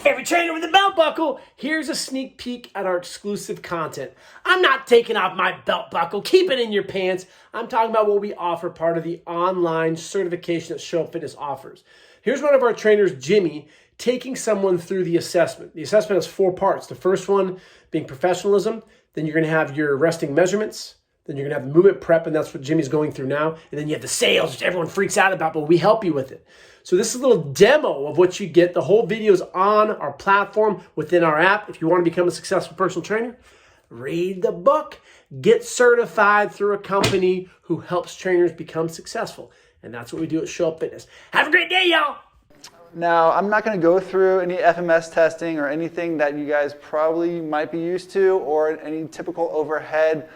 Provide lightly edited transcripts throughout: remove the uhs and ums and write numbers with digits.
Every trainer with a belt buckle, here's a sneak peek at our exclusive content. I'm not taking off my belt buckle, keep it in your pants. I'm talking about what we offer, part of the online certification that Show Up Fitness offers. Here's one of our trainers, Jimmy, taking someone through the assessment. The assessment has 4 parts. The first one being professionalism, then you're gonna have your resting measurements, then you're gonna have the movement prep, and that's what Jimmy's going through now. And then you have the sales, which everyone freaks out about, but we help you with it. So this is a little demo of what you get. The whole video is on our platform within our app. If you want to become a successful personal trainer, read the book, get certified through a company who helps trainers become successful. And that's what we do at Show Up Fitness. Have a great day, y'all. Now, I'm not going to go through any FMS testing or anything that you guys probably might be used to, or any typical overhead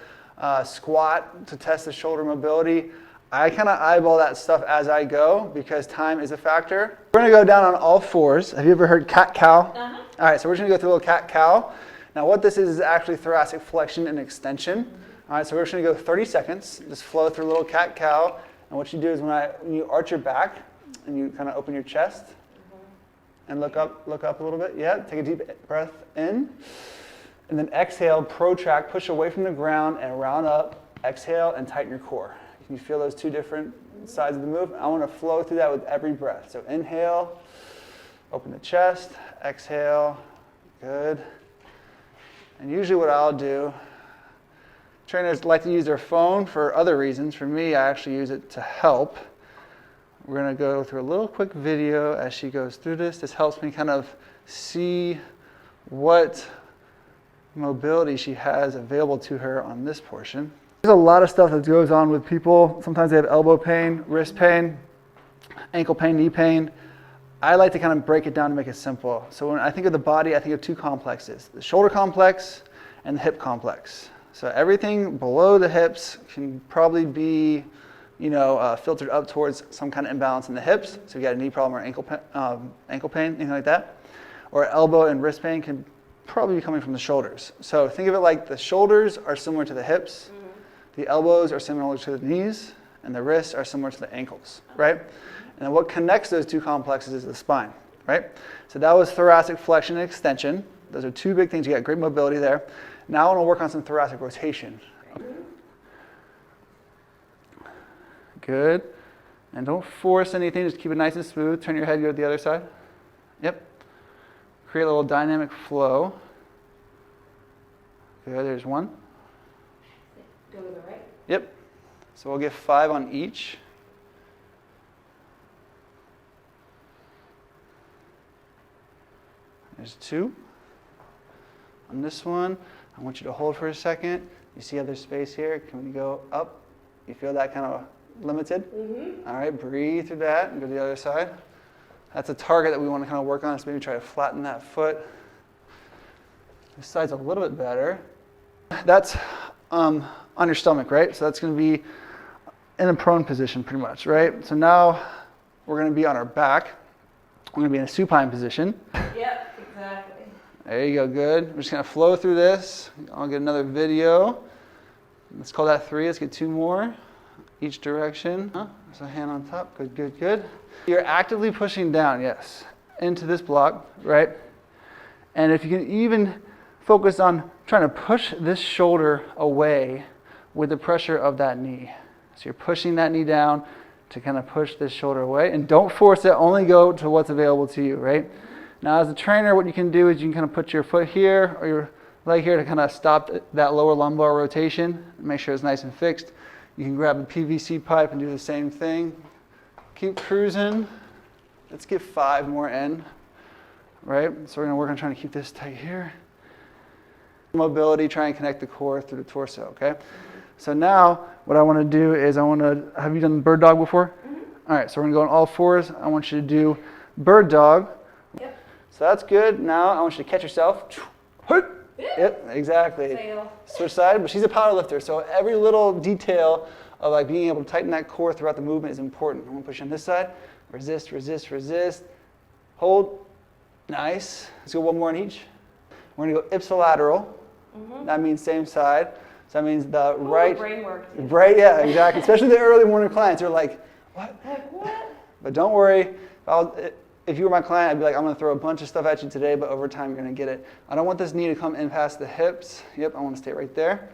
squat to test the shoulder mobility. I kind of eyeball that stuff as I go because time is a factor. We're going to go down on all fours. Have you ever heard cat-cow? All right, so we're just going to go through a little cat-cow. Now what this is actually thoracic flexion and extension. All right, so we're just going to go 30 seconds. Just flow through a little cat-cow. And what you do is when you arch your back and you kind of open your chest and look up a little bit. Yeah, take a deep breath in. And then exhale, protract, push away from the ground and round up. Exhale and tighten your core. Can you feel those 2 different sides of the move? I want to flow through that with every breath. So inhale, open the chest, exhale, good. And usually what I'll do, trainers like to use their phone for other reasons. For me, I actually use it to help. We're going to go through a little quick video as she goes through this. This helps me kind of see what mobility she has available to her on this portion. There's a lot of stuff that goes on with people. Sometimes they have elbow pain, wrist pain, ankle pain, knee pain. I like to kind of break it down to make it simple. So when I think of the body, I think of 2 complexes, the shoulder complex and the hip complex. So everything below the hips can probably be, filtered up towards some kind of imbalance in the hips. So you got a knee problem or ankle pain, anything like that. Or elbow and wrist pain can probably be coming from the shoulders. So think of it like the shoulders are similar to the hips. The elbows are similar to the knees, and the wrists are similar to the ankles, right? And then what connects those 2 complexes is the spine, right? So that was thoracic flexion and extension. Those are 2 big things. You got great mobility there. Now I want to work on some thoracic rotation. Good. And don't force anything. Just keep it nice and smooth. Turn your head, go to the other side. Yep. Create a little dynamic flow. Good, there's 1. Go to the right? Yep. So we'll get 5 on each. There's 2. On this one, I want you to hold for a second. You see how there's space here? Can we go up? You feel that kind of limited? All right, breathe through that and go to the other side. That's a target that we want to kind of work on. So maybe try to flatten that foot. This side's a little bit better. That's on your stomach, right? So that's going to be in a prone position pretty much, right? So now we're going to be on our back. We're going to be in a supine position. Yep, exactly. There you go, good. We're just going to flow through this. I'll get another video. Let's call that 3. Let's get 2 more. Each direction. There's a hand on top. Good, good, good. You're actively pushing down, yes, into this block, right? And if you can even focus on trying to push this shoulder away with the pressure of that knee. So you're pushing that knee down to kind of push this shoulder away. And don't force it, only go to what's available to you, right? Now as a trainer, what you can do is you can kind of put your foot here or your leg here to kind of stop that lower lumbar rotation. Make sure it's nice and fixed. You can grab a PVC pipe and do the same thing. Keep cruising. Let's get 5 more in, right? So we're gonna work on trying to keep this tight here. Mobility, try and connect the core through the torso, okay? So now what I want to do is have you done bird dog before? All right, so we're going to go on all 4s. I want you to do bird dog. Yep. So that's good. Now I want you to catch yourself. Yep, exactly. Sail. Switch side, but she's a power lifter, so every little detail of like being able to tighten that core throughout the movement is important. I'm going to push on this side. Resist, resist, resist. Hold. Nice. Let's go 1 more on each. We're going to go ipsilateral. That means same side. So that means the right. Brain work. Right, yeah, exactly. Especially the early morning clients are like, what? Like what? But don't worry. if you were my client, I'd be like, I'm going to throw a bunch of stuff at you today, but over time, you're going to get it. I don't want this knee to come in past the hips. Yep, I want to stay right there.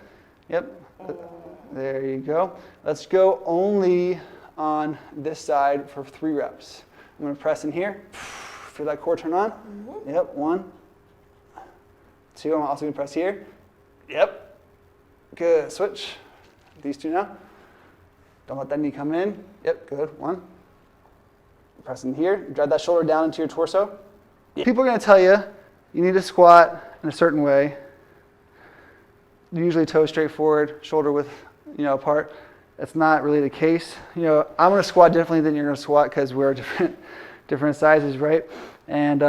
Yep, there you go. Let's go only on this side for 3 reps. I'm going to press in here. Feel that core turn on? Yep, 1, 2. I'm also going to press here. Yep, good. Switch. These 2 now. Don't let that knee come in. Yep, good. 1. Press in here. Drive that shoulder down into your torso. People are going to tell you you need to squat in a certain way. Usually toes straight forward, shoulder width, apart. That's not really the case. I'm going to squat differently than you're going to squat because we're different sizes, right? And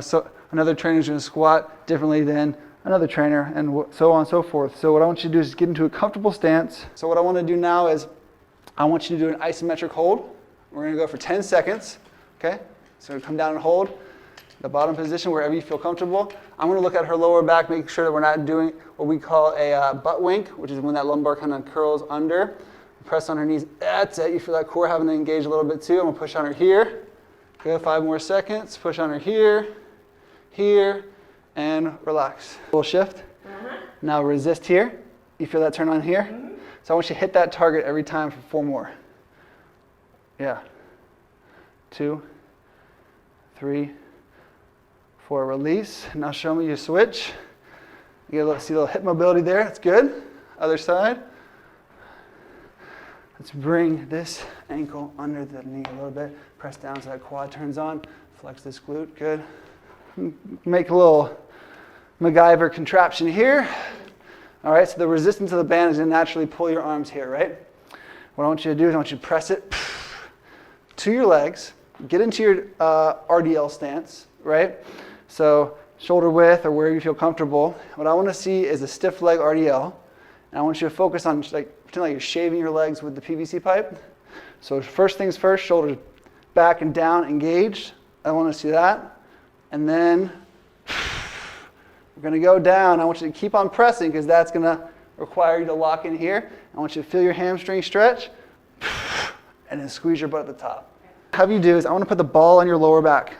so another trainer is going to squat differently than another trainer, and so on and so forth. So what I want you to do is get into a comfortable stance. So what I want to do now is I want you to do an isometric hold. We're going to go for 10 seconds. Okay? So come down and hold the bottom position wherever you feel comfortable. I'm going to look at her lower back, making sure that we're not doing what we call a butt wink, which is when that lumbar kind of curls under. Press on her knees. That's it. You feel that core having to engage a little bit too. I'm going to push on her here. Good. 5 more seconds. Push on her here, here, and relax. Little shift. Now resist here. You feel that turn on here? So I want you to hit that target every time for 4 more. Yeah. 2, 3, 4. Release. Now show me your switch. You see a little hip mobility there. That's good. Other side. Let's bring this ankle under the knee a little bit. Press down so that quad turns on. Flex this glute. Good. Make a little MacGyver contraption here. All right, so the resistance of the band is going to naturally pull your arms here, right? What I want you to do is I want you to press it to your legs. Get into your RDL stance, right? So shoulder width or wherever you feel comfortable. What I want to see is a stiff leg RDL. And I want you to focus on, pretend like you're shaving your legs with the PVC pipe. So first things first, shoulders back and down, engaged. I want to see that. And then we're going to go down. I want you to keep on pressing because that's going to require you to lock in here. I want you to feel your hamstring stretch and then squeeze your butt at the top. What I have you do is I want to put the ball on your lower back.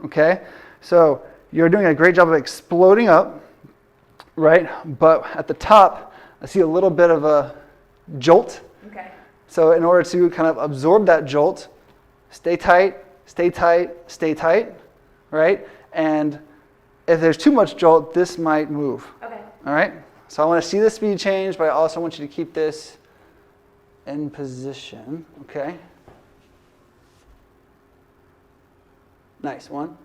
Okay? So you're doing a great job of exploding up, right? But at the top, I see a little bit of a jolt. Okay. So in order to kind of absorb that jolt, stay tight, stay tight, stay tight, right? And if there's too much jolt, this might move. Okay. All right? So I want to see the speed change, but I also want you to keep this in position, okay? Nice. 1,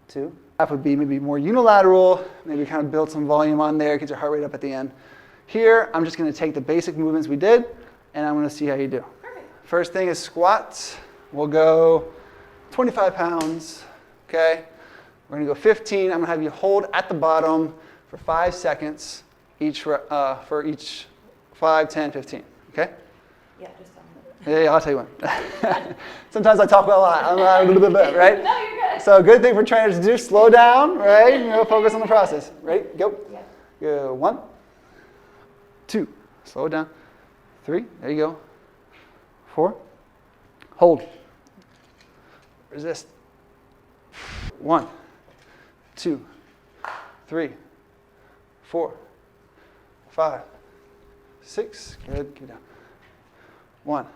2. That would be maybe more unilateral, maybe kind of build some volume on there, get your heart rate up at the end. Here, I'm just going to take the basic movements we did, and I'm going to see how you do. Perfect. First thing is squats. We'll go 25 pounds, okay? We're going to go 15. I'm going to have you hold at the bottom for 5 seconds for each 5, 10, 15, okay? Yeah, just on Yeah, I'll tell you when. Sometimes I talk about a lot. I'm a little bit, right? No, you're good. So a good thing for trainers to do, slow down, right? Focus on the process. Ready? Go. Yeah. Go. 1, 2. Slow it down. 3. There you go. 4. Hold. Resist. 1, 2, 3, 4, 5, 6. Good. Keep down. 1.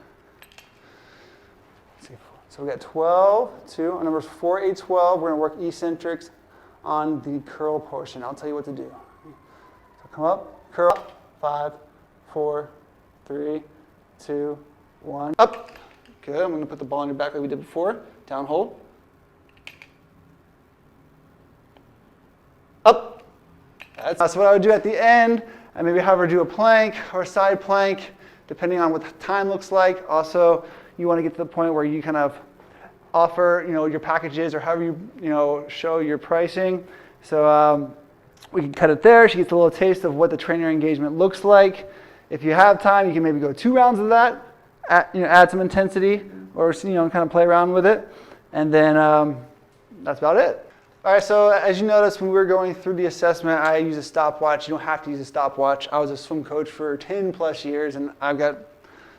So we got 12, 2. On numbers 4, 8, 12, we're going to work eccentrics on the curl portion. I'll tell you what to do. So come up, curl up. 5, 4, 3, 2, 1. Up. Good. I'm going to put the ball on your back like we did before. Down, hold. Up. That's what I would do at the end. And maybe have her do a plank or a side plank, depending on what the time looks like. Also, you want to get to the point where you kind of offer, your packages or however you, show your pricing. So we can cut it there. She gets a little taste of what the trainer engagement looks like. If you have time, you can maybe go 2 rounds of that. Add some intensity, or kind of play around with it, and then that's about it. All right. So as you noticed, when we were going through the assessment, I use a stopwatch. You don't have to use a stopwatch. I was a swim coach for 10 plus years, and I've got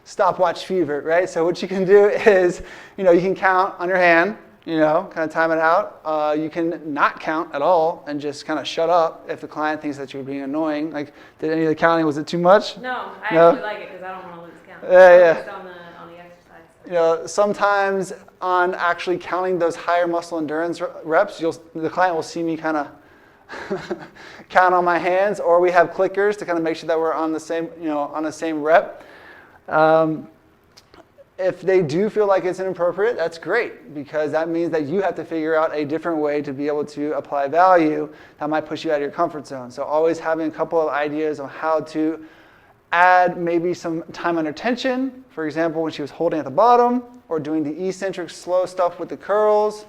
stopwatch fever, right? So what you can do is, you can count on your hand, kind of time it out. You can not count at all and just kind of shut up if the client thinks that you're being annoying. Like, did any of the counting, was it too much? No, I No? actually like it because I don't want to lose count. Yeah. Focused on the exercise. Sometimes on actually counting those higher muscle endurance reps, the client will see me kind of count on my hands, or we have clickers to kind of make sure that we're on the same rep. If they do feel like it's inappropriate, that's great, because that means that you have to figure out a different way to be able to apply value that might push you out of your comfort zone. So always having a couple of ideas on how to add maybe some time under tension, for example, when she was holding at the bottom, or doing the eccentric slow stuff with the curls,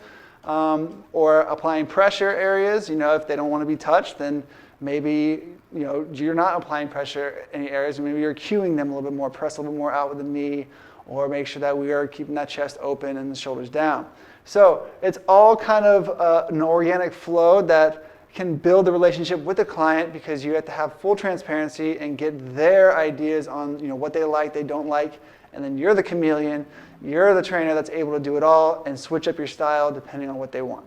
or applying pressure areas. If they don't want to be touched, then maybe you're not applying pressure in any areas, and maybe you're cueing them a little bit more, press a little bit more out with the knee, or make sure that we are keeping that chest open and the shoulders down. So it's all kind of an organic flow that can build the relationship with the client, because you have to have full transparency and get their ideas on what they like, they don't like, and then you're the chameleon, you're the trainer that's able to do it all and switch up your style depending on what they want.